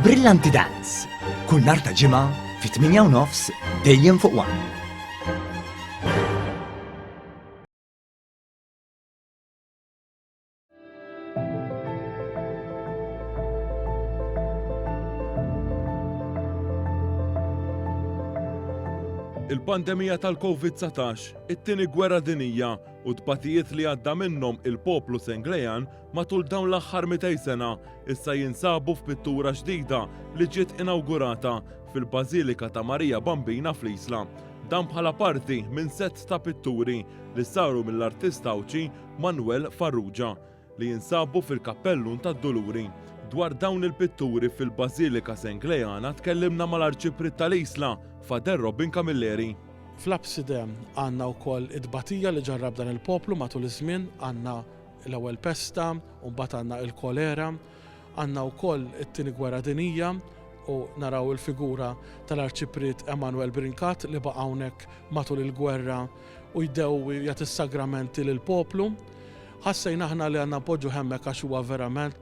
Brillanti Dance. Kull nhar ta' ġimgħa fit-8:30 dejjem fuq One. Il-pandemija tal-COVID-19, it-tieni gwerra dinija u tbatijiet li għadda minnhom il-poplu Senglejan matul dawn l-aħħar 200 sena issa jinsabu f'pittura ġdida li ġiet inawgurata fil-Bażilika ta' Marija Bambina fl-Isla. Dan bħala parti minn sett ta' pitturi li saru mill-artista Awċi Manuel Farrugia li jinsabu fil-Kappellun tad-Duluri. Dwar dawn il-pitturi fil-Bażilika Senglejana tkellimna mal-Arċiprit tal-Isla Fader Robin Camilleri. Fl-abside għandna wkoll id-batija li ġarrab dan il-poplu matul iż-żmien, għandna l-ewwel pesta, u mbagħad għandna l-kolera, għandna wkoll it-tieni gwerra dinjija u naraw il-figura tal-Arċiprit Emanuel Brinkat li baqa' hawnhekk matul il-gwerra u jdew jagħti sagramenti lill-poplu. Ħassejna aħna li għandna poġġu hemmhekk għax huwa verament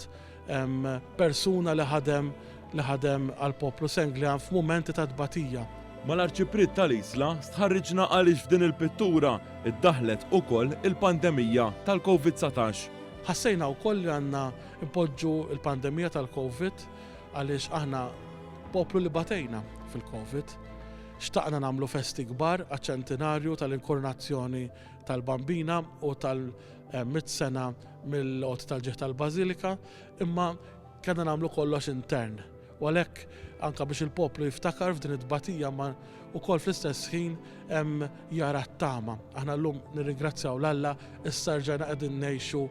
persuna li ħadem għall-poplu Senglejan f'mumenti ta' tbatija. Mal-Arċiprit tal-Isla stħarriġna għaliex f'din il-pittura iddaħlet ukoll il-pandemija tal-COVID-19. Ħassejna wkoll li għandna npoġġu il-pandemija tal-COVID għaliex aħna poplu li batejna fil-COVID. Xtaqna nagħmlu festi kbar għaċ-ċentenarju tal-inkurnazzjoni tal-Bambina u tal-100 sena mill-qot tal-ġieħ tal-Bażilika, imma kellna nagħmlu kollox intern. U għalhekk anke biex il-poplu jiftakar f'din it-tbatija ma wkoll fl-istess ħin hemm jara t-tama. Aħna llum nirringrazzjaw l-Alla issa rġajna qegħdin ngħixu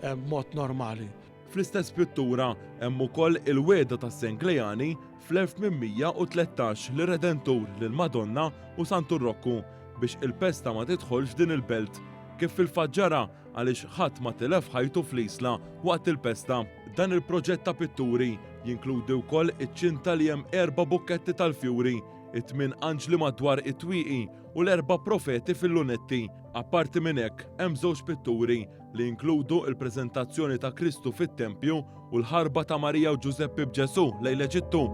b'mod normali. Fl-istess pittura hemm ukoll il-wiegħda tas-Senglejani fl-1813 li Redentur lil Madonna u Santurrokku biex il-pesta ma tidħolx din il-belt kif fil-faġġara għaliex ħadd ma tilef ħajtu fl-Isla waqt il-pesta. Dan il-proġett ta' pitturi jinkludi wkoll iċ-ċinta li hemm 4 bukketti tal-fjuri, it-8 anġli madwar it-twieqi u l-4 profeti fil-lunetti. Apparti minn hekk hemm żewġ pitturi li jinkludu l-preżentazzjoni ta' Kristu fit-Tempju u l-ħarba ta' Marija u Ġuseppi b'Ġesu lejn l-Eġittu.